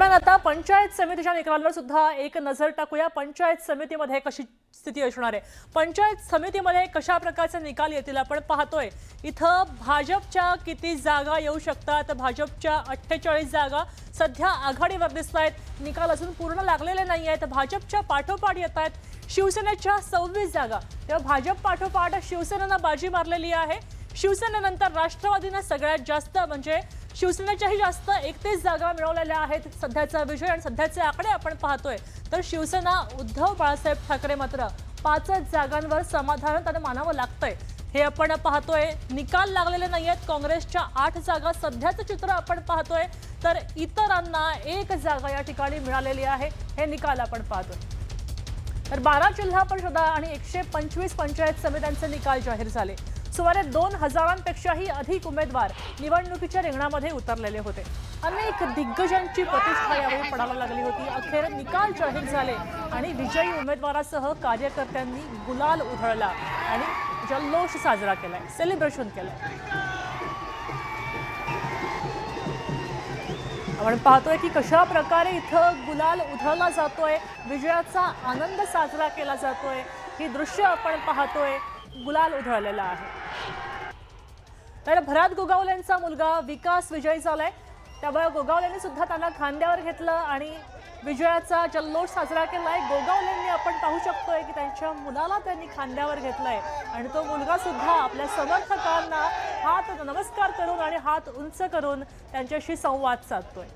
दरम्यान आता पंचायत समितीच्या निकालांवर सुद्धा एक नजर टाकूया। पंचायत समितीमध्ये कशी स्थिती असणार आहे, पंचायत समितीमध्ये कशा प्रकारचे निकाल येतील आपण पाहतोय। इथं भाजपच्या किती जागा येऊ शकतात, भाजपच्या 48 जागा सध्या आघाडीवर दिसतायत। निकाल अजून पूर्ण लागलेले नाही आहेत, भाजपच्या पाठोपाठ येत आहेत शिवसेनेच्या 26 जागा। तेव्हा भाजप पाठोपाठ शिवसेनेनं बाजी मारलेली आहे। शिवसेनेनंतर राष्ट्रवादीनं सगळ्यात जास्त म्हणजे शिवसेनेच्याही जास्त 31 जागा मिळवलेल्या आहेत। सध्याचा विजय आणि सध्याचे आकडे आपण पाहतोय तर शिवसेना उद्धव बाळासाहेब ठाकरे मात्र 5 जागांवर समाधान त्यांना मानावं लागतंय, हे आपण पाहतोय। निकाल लागलेले नाहीयेत, काँग्रेसच्या 8 जागा सध्याचं चित्र आपण पाहतोय तर इतरांना 1 जागा या ठिकाणी मिळालेली आहे, हे निकाल आपण पाहतोय। तर 12 जिल्हा परिषदा आणि 125 पंचायत समित्यांचे निकाल जाहीर झाले। सुमारे 2000पेक्षाही अधिक उमेदवार निवडणुकीच्या रिंगणामध्ये उतरलेले होते। अनेक दिग्गजांची प्रतिष्ठा यावेळी पडायला लागली होती। अखेर निकाल जाहीर झाले आणि विजयी उमेदवारासह कार्यकर्त्यांनी गुलाल उधळला आणि जल्लोष साजरा केलाय, सेलिब्रेशन केलंय। आपण पाहतोय की कशा प्रकारे इथं गुलाल उधळला जातोय, विजयाचा आनंद साजरा केला जातोय। ही दृश्य आपण पाहतोय, गुलाल उधळलेला आहे। तर भरत गोगावलेंचा मुलगा विकास विजयी झालाय, त्यामुळे गोगावलेंनी सुद्धा त्यांना खांद्यावर घेतलं आणि विजयाचा जल्लोष साजरा केलाय। गोगावलेंनी आपण पाहू शकतोय की त्यांच्या मुलाला त्यांनी खांद्यावर घेतलंय आणि तो मुलगा सुद्धा आपल्या समर्थकांना हात नमस्कार करून आणि हात उंच करून त्यांच्याशी संवाद साधतोय।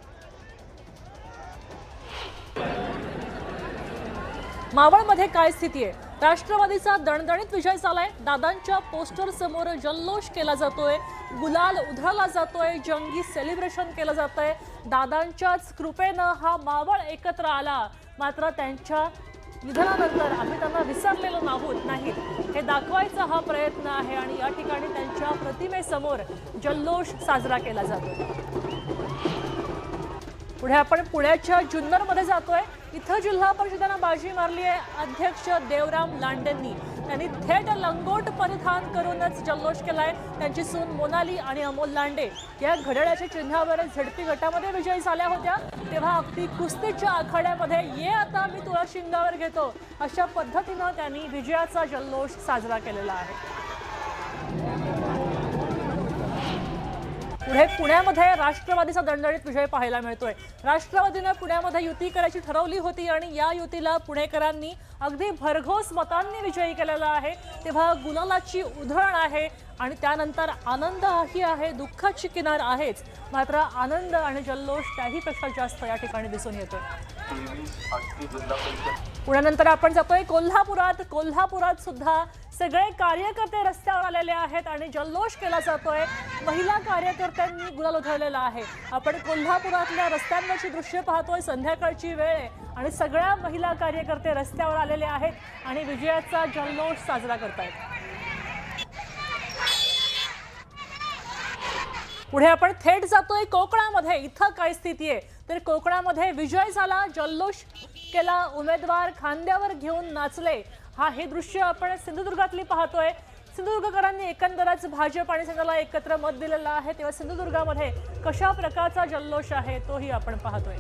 मावळमध्ये काय स्थिती आहे, राष्ट्रवादीचा दणदणीत विजय झालाय। दादांच्या पोस्टर समोर जल्लोष केला जातोय, गुलाल उधळला जातोय, जंगी सेलिब्रेशन केलं जातंय। दादांच्याच कृपेनं हा मावळ एकत्र आला, मात्र त्यांच्या निधनानंतर आम्ही त्यांना विसरलेलो नाही हे दाखवायचा हा प्रयत्न आहे आणि या ठिकाणी त्यांच्या प्रतिमेसमोर जल्लोष साजरा केला जातोय। पुढे आपण पुण्याच्या जुन्नरमध्ये जातोय। इथं जिल्हा परिषदेनं बाजी मारली आहे अध्यक्ष देवराम लांडेंनी। त्यांनी थेट लंगोट परिधान करूनच जल्लोष केलाय। त्यांची सून मोनाली आणि अमोल लांडे या घड्याळाच्या चिन्हावर झडपी गटामध्ये विजयी झाल्या होत्या, तेव्हा अगदी कुस्तीच्या आखाड्यामध्ये ये आता मी तुला शिंगावर घेतो अशा पद्धतीनं त्यांनी विजयाचा जल्लोष साजरा केलेला आहे। पुढे पुण्यामध्ये राष्ट्रवादीचा दणदणीत विजय पाहायला मिळतोय। राष्ट्रवादीने पुण्यामध्ये युती करायची ठरवली होती आणि या युतीला पुणेकरांनी अगदी भरघोस मतांनी विजयी केलेला आहे, तेव्हा गुलालाची उधळण आहे आणि त्यानंतर आनंदही आहे, दुःखाची किनार आहेच, मात्र आनंद आणि जल्लोष त्याहीपेक्षा जास्त या ठिकाणी दिसून येतोय। पुण्यानंतर आपण जातोय कोल्हापुरात। कोल्हापुरात सुद्धा सगळे कार्यकर्ते रस्त्यावर आलेले आहेत आणि जल्लोष केला जातोय। महिला कार्यकर्त्यांनी गुलाल उधळलेला आहे। आपण कोल्हापुरातल्या रस्त्यांवरची दृश्य पाहतोय, संध्याकाळची वेळ आहे आणि सगळ्या महिला कार्यकर्ते रस्त्यावर आलेले आहेत आणि विजयाचा जल्लोष साजरा करतायत। पुढे आपण थेट जातोय कोकणामध्ये। इथं काय स्थिती आहे तर कोकणामध्ये विजय झाला, जल्लोष केला, उमेदवार खांद्यावर घेऊन नाचले, हे दृश्य आपण सिंधुदुर्गातली पाहतोय। सिंधुदुर्गकरांनी एकंदरच भाजप आणि सेनेला एकत्र मत दिलेलं आहे, तेव्हा सिंधुदुर्गामध्ये कशा प्रकारचा जल्लोष आहे तोही आपण पाहतोय।